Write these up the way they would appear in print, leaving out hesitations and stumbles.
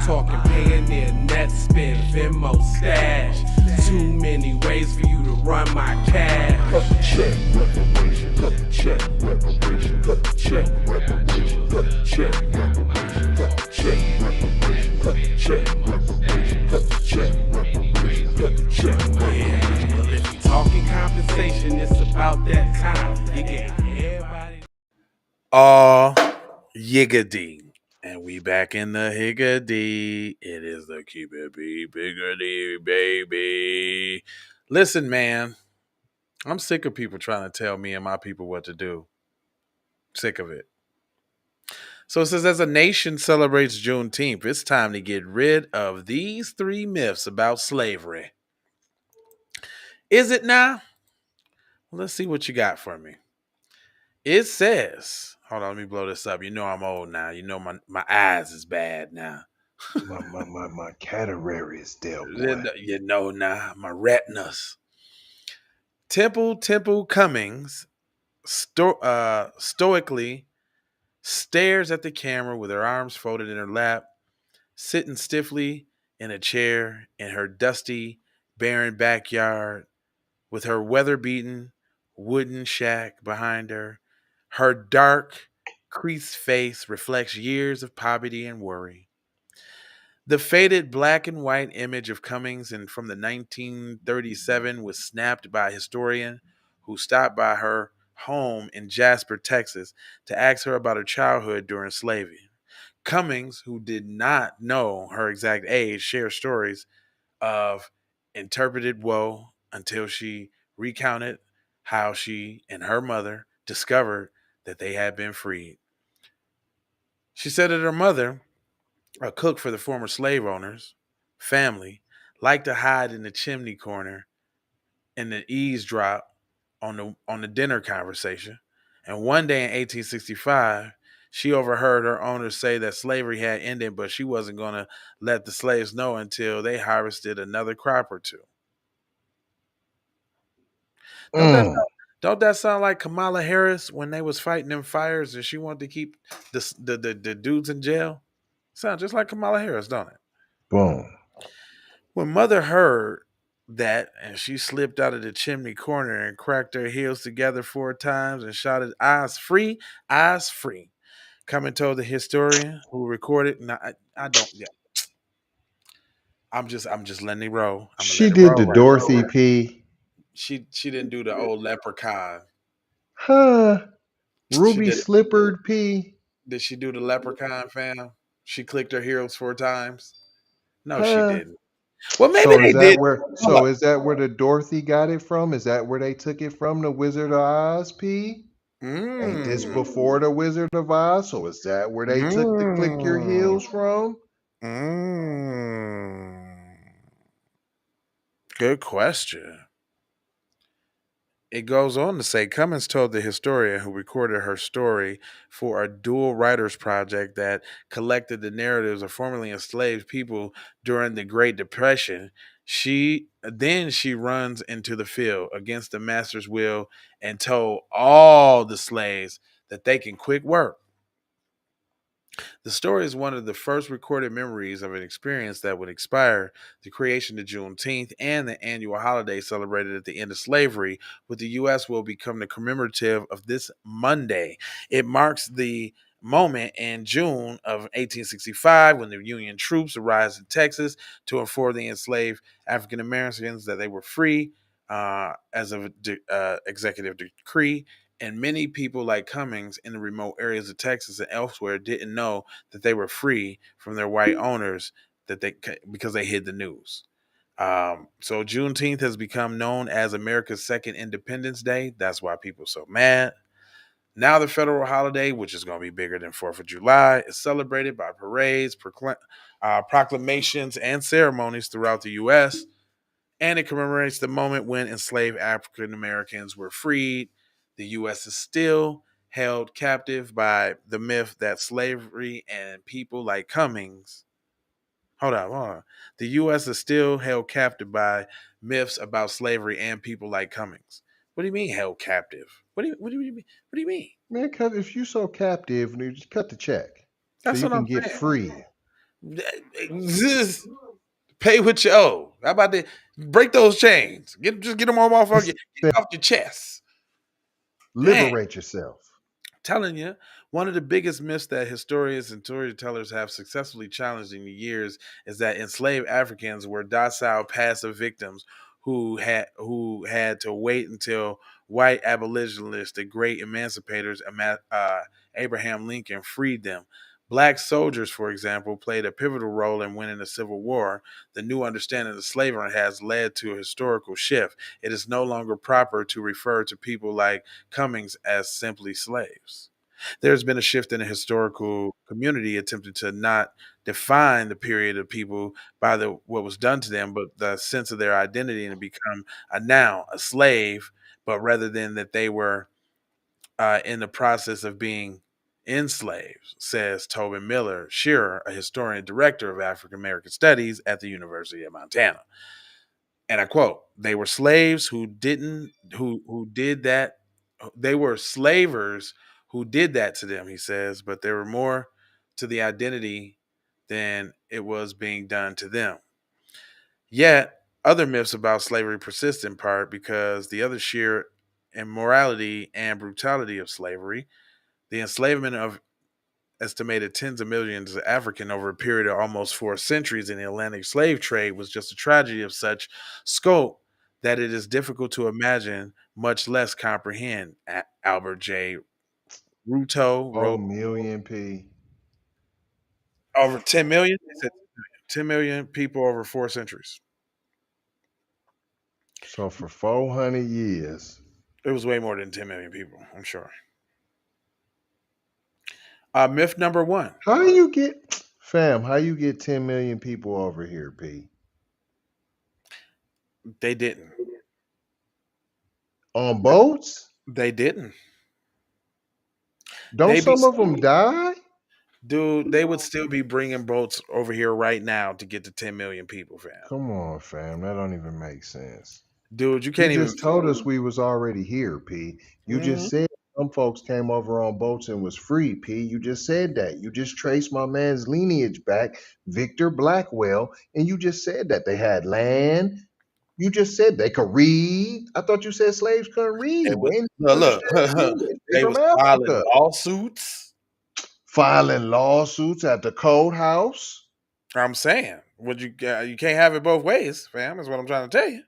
talking Payoneer, net spin, Venmo stash. Too many ways for you to run my cash. Check reparations, check reparations, check reparations, check reparations, check reparations, check reparations, check reparations, check. Yeah, well if you talking compensation, it's about that time. You get everybody. Aw, yiggity. And we back in the higgity. It is the keep it be biggity, baby. Listen, man, I'm sick of people trying to tell me and my people what to do. Sick of it. So it says, as a nation celebrates Juneteenth, it's time to get rid of these three myths about slavery. Is it now? Let's see what you got for me. It says, hold on, let me blow this up. You know I'm old now. You know my eyes is bad now. My catarrh is there, boy. You know now, my retinas. Temple Cummins stoically stares at the camera with her arms folded in her lap, sitting stiffly in a chair in her dusty, barren backyard with her weather-beaten wooden shack behind her. Her dark, creased face reflects years of poverty and worry. The faded black and white image of Cummings and from the 1937 was snapped by a historian who stopped by her home in Jasper, Texas, to ask her about her childhood during slavery. Cummings, who did not know her exact age, shared stories of interpreted woe until she recounted how she and her mother discovered that they had been freed. She said that her mother, a cook for the former slave owners' family, liked to hide in the chimney corner and the eavesdrop on the dinner conversation. And one day in 1865, she overheard her owners say that slavery had ended, but she wasn't going to let the slaves know until they harvested another crop or two. Don't that Mm. don't that sound like Kamala Harris when they was fighting them fires and she wanted to keep the dudes in jail? Sounds just like Kamala Harris, don't it? Boom. When Mother heard that, and she slipped out of the chimney corner and cracked her heels together 4 times and shouted, "Eyes free, eyes free." Coming told the historian who recorded. No, I don't. Yeah, I'm just letting it roll. I'm gonna She let it did roll the right now. Dorothy P. She didn't do the old leprechaun. Huh. She Ruby did. Slippered P. Did she do the leprechaun, fam? She clicked her heels 4 times. No, she Huh. didn't. Well, maybe they did. Hold up. Is that where the Dorothy got it from? Is that where they took it from, the Wizard of Oz, P? Ain't this Mm. before the Wizard of Oz? So is that where they took the click your Mm. heels from? Mm. Good question. It goes on to say Cummins told the historian who recorded her story for a dual writers project that collected the narratives of formerly enslaved people during the Great Depression. She runs into the field against the master's will and told all the slaves that they can quit work. The story is one of the first recorded memories of an experience that would inspire the creation of Juneteenth and the annual holiday celebrated at the end of slavery, with the U.S. will become the commemorative of this Monday. It marks the moment in June of 1865 when the Union troops arrived in Texas to inform the enslaved African Americans that they were free as of executive decree, and many people like Cummings in the remote areas of Texas and elsewhere didn't know that they were free from their white owners because they hid the news. So Juneteenth has become known as America's second Independence Day. That's why people are so mad. Now the federal holiday, which is going to be bigger than 4th of July, is celebrated by parades, proclamations, and ceremonies throughout the U.S., and it commemorates the moment when enslaved African Americans were freed. The U.S. is still held captive by the myth that slavery and people like Cummings. Hold on. The U.S. is still held captive by myths about slavery and people like Cummings. What do you mean held captive? Mean? What do you mean? Man, if you so captive, you just cut the check so That's you what can I'm get saying. free. Pay what you owe. How about that? Break those chains. Just get them all off. Get it off your chest. Dang. Liberate yourself. Telling you, one of the biggest myths that historians and storytellers have successfully challenged in the years is that enslaved Africans were docile, passive victims who had to wait until white abolitionists, the great emancipators, Abraham Lincoln, freed them. Black soldiers, for example, played a pivotal role in winning the Civil War. The new understanding of slavery has led to a historical shift. It is no longer proper to refer to people like Cummins as simply slaves. There's been a shift in the historical community attempting to not define the period of people by what was done to them, but the sense of their identity and become a noun, a slave, but rather than that they were in the process of being enslaved, says Tobin Miller Shearer, a historian director of African American Studies at the University of Montana. And I quote, they were slaves who did that. They were slavers who did that to them, he says, but there were more to the identity than it was being done to them. Yet other myths about slavery persist in part because the other sheer immorality and brutality of slavery, the enslavement of estimated tens of millions of African over a period of almost 4 centuries in the Atlantic slave trade was just a tragedy of such scope that it is difficult to imagine, much less comprehend. Albert J. Ruto Oh, wrote million P. over 10 million. He said 10 million people over 4 centuries. So for 400 years. It was way more than 10 million people, I'm sure. Myth number one. How you get, fam, how you get 10 million people over here, P? They didn't. On boats? They didn't. Don't They be some of them die? Dude, they would still be bringing boats over here right now to get to 10 million people, fam. Come on, fam. That don't even make sense. Dude, you You can't even. just told us we was already here, P. You just Mhm. said some folks came over on boats and was free, P. You just said that. You just traced my man's lineage back, Victor Blackwell, and you just said that they had land. You just said they could read. I thought you said slaves couldn't They read. They was didn't look, understand look. English. They They from was filing Africa. lawsuits. Filing lawsuits at the courthouse. I'm saying, would you can't have it both ways, fam. That's what I'm trying to tell you.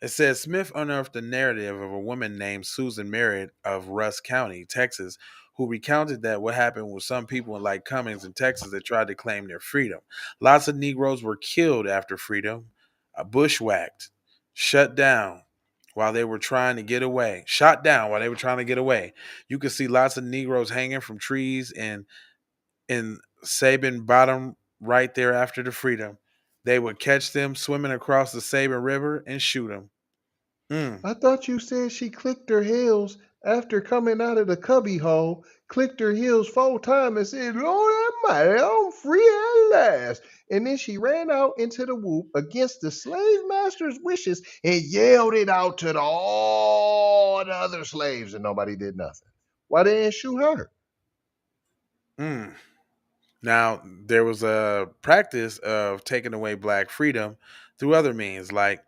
It says Smith unearthed the narrative of a woman named Susan Merritt of Rusk County, Texas, who recounted that what happened with some people like Cummins in Texas that tried to claim their freedom. Lots of Negroes were killed after freedom, bushwhacked, shut down while they were trying to get away. Shot down while they were trying to get away. You could see lots of Negroes hanging from trees in Sabin Bottom right there after the freedom. They would catch them swimming across the Sabin River and shoot them. Mm. I thought you said she clicked her heels after coming out of the cubby hole, clicked her heels 4 times and said, Lord Almighty, I'm free at last. And then she ran out into the whoop against the slave master's wishes and yelled it out to all the other slaves, and nobody did nothing. Why they didn't shoot her? Mm. Now, there was a practice of taking away black freedom through other means, like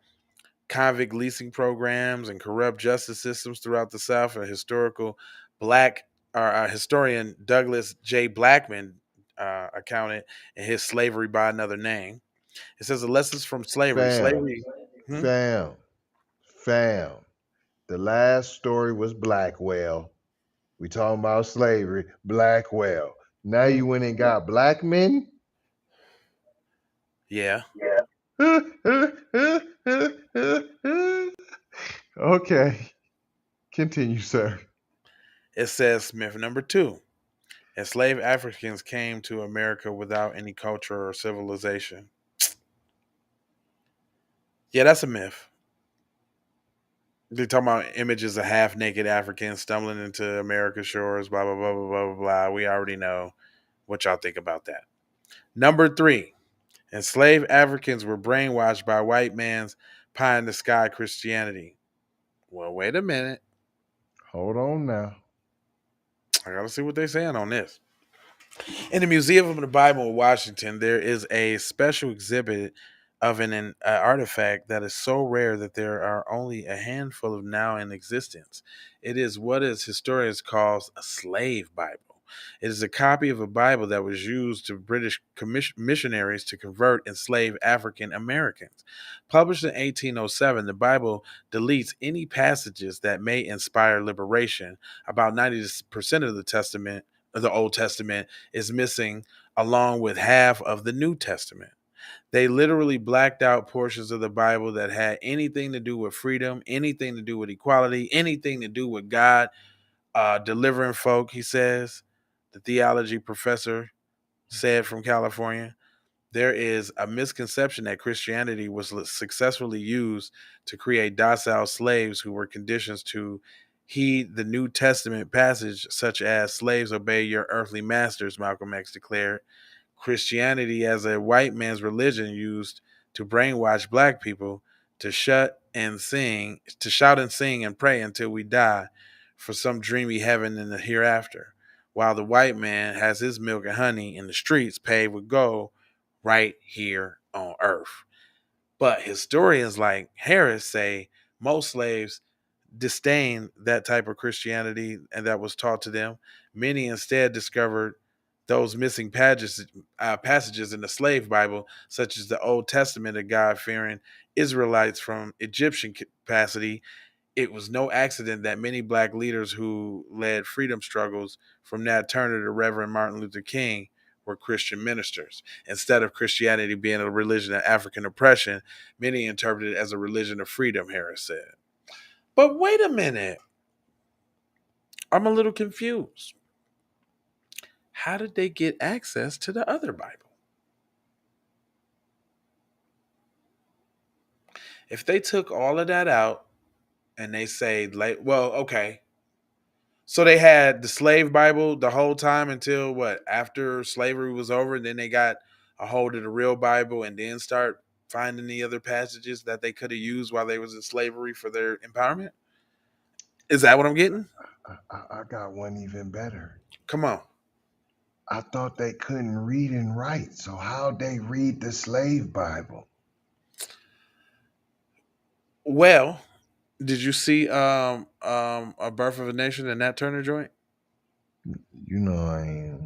convict leasing programs and corrupt justice systems throughout the South. A historical black historian Douglas J. Blackman accounted in his Slavery by Another Name. It says the lessons from slavery. Fam, Slavery. Hmm? fam, fam. The last story was Blackwell. We talking about slavery, Blackwell. Now Mm. you went and got black men? Yeah. Okay, continue, sir. It says myth number two. Enslaved Africans came to America without any culture or civilization. Yeah, that's a myth. They're talking about images of half naked Africans stumbling into America's shores, blah, blah, blah, blah, blah, blah, blah. We already know what y'all think about that. Number three, enslaved Africans were brainwashed by white man's pie in the sky Christianity. Well, wait a minute. Hold on now. I gotta see what they're saying on this. In the Museum of the Bible in Washington, there is a special exhibit of an artifact that is so rare that there are only a handful of now in existence. It is what is historians call a slave Bible. It is a copy of a Bible that was used to British missionaries to convert enslaved African Americans. Published in 1807, the Bible deletes any passages that may inspire liberation. About 90% of the Old Testament, is missing, along with half of the New Testament. They literally blacked out portions of the Bible that had anything to do with freedom, anything to do with equality, anything to do with God delivering folk, he says. The theology professor said from California. There is a misconception that Christianity was successfully used to create docile slaves who were conditioned to heed the New Testament passage, such as slaves obey your earthly masters, Malcolm X declared. Christianity as a white man's religion used to brainwash black people to shout and sing and pray until we die for some dreamy heaven in the hereafter, while the white man has his milk and honey in the streets paved with gold right here on earth. But historians like Harris say most slaves disdained that type of Christianity and that was taught to them. Many instead discovered those missing passages in the slave Bible, such as the Old Testament of God fearing Israelites from Egyptian capacity. It was no accident that many black leaders who led freedom struggles, from Nat Turner to Reverend Martin Luther King, were Christian ministers. Instead of Christianity being a religion of African oppression, many interpreted it as a religion of freedom, Harris said. But wait a minute. I'm a little confused. How did they get access to the other Bible? If they took all of that out and they say, like, well, okay, so they had the slave Bible the whole time until what? After slavery was over, and then they got a hold of the real Bible and then start finding the other passages that they could have used while they was in slavery for their empowerment? Is that what I'm getting? I got one even better. Come on. I thought they couldn't read and write, so how'd they read the slave Bible? Well, did you see A Birth of a Nation and Nat Turner joint? You know I ain't.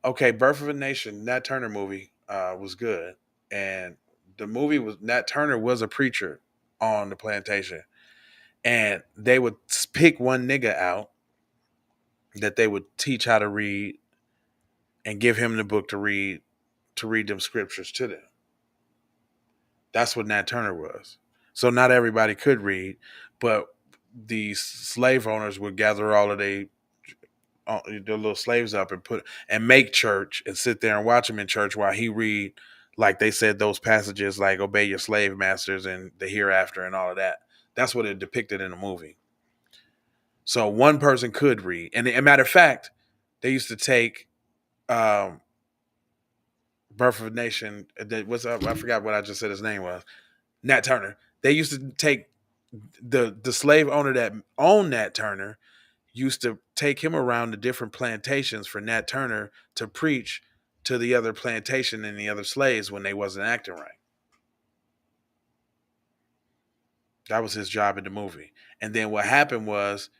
Okay, Birth of a Nation, Nat Turner movie was good. And the movie was Nat Turner was a preacher on the plantation. And they would pick one nigga out that they would teach how to read and give him the book to read them scriptures to them. That's what Nat Turner was. So not everybody could read, but the slave owners would gather all of their little slaves up and put and make church and sit there and watch him in church while he read, like they said, those passages like obey your slave masters and the hereafter and all of that. That's what it depicted in the movie. So one person could read, and a matter of fact, they used to take um, Birth of a Nation. What's up? I forgot what I just said his name was. Nat Turner. They used to take the slave owner that owned Nat Turner used to take him around to different plantations for Nat Turner to preach to the other plantation and the other slaves when they wasn't acting right. That was his job in the movie. And then what happened was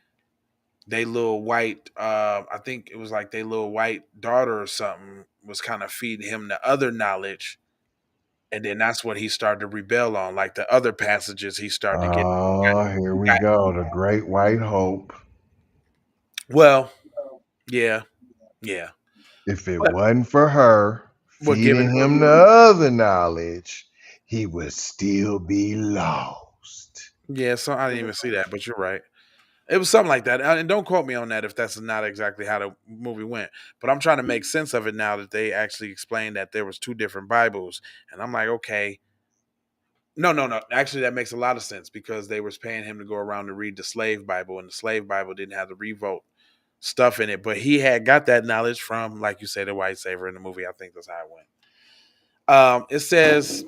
they little white, I think it was like they little white daughter or something was kind of feeding him the other knowledge. And then that's what he started to rebel on. Like the other passages he started to get. Oh, here He we got go. The Great White Hope. well, yeah, yeah. If it But wasn't for her what giving feeding him the other knowledge, he would still be lost. yeah, so I didn't even see that, but you're right. It was something like that. And don't quote me on that if that's not exactly how the movie went. But I'm trying to make sense of it now that they actually explained that there was two different Bibles. And I'm like, okay. No, no, no. Actually, that makes a lot of sense because they was paying him to go around to read the slave Bible, and the slave Bible didn't have the revolt stuff in it. But he had got that knowledge from, like you say, the white savior in the movie. I think that's how it went. It says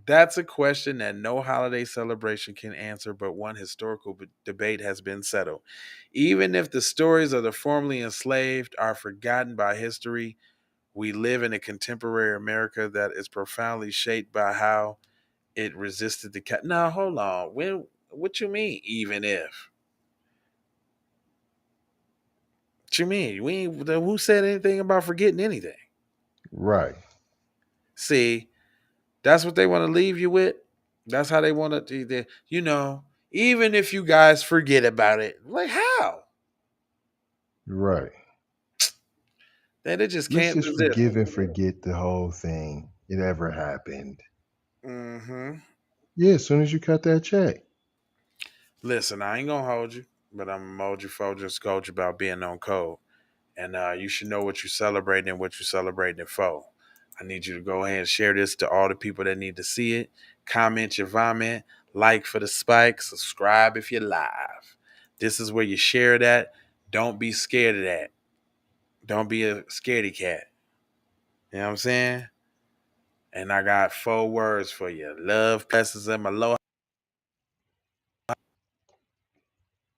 That's a question that no holiday celebration can answer, but one historical debate has been settled. Even if the stories of the formerly enslaved are forgotten by history, we live in a contemporary America that is profoundly shaped by how it resisted the cat. Now, hold on. What you mean, even if? What you mean? Who said anything about forgetting anything? Right. See, that's what they want to leave you with. That's how they want to, even if you guys forget about it. Like, how? Right. They just Let's can't just resist. forgive and forget the whole thing. It ever happened. Hmm. Yeah, as soon as you cut that check. Listen, I ain't going to hold you, but I'm going to hold you for just coach about being on code. And you should know what you're celebrating and what you're celebrating it for. I need you to go ahead and share this to all the people that need to see it. Comment your vomit, like for the spike, subscribe if you're live. This is where you share that. Don't be scared of that. Don't be a scaredy cat. You know what I'm saying? And I got 4 words for you: love, blessings, and aloha.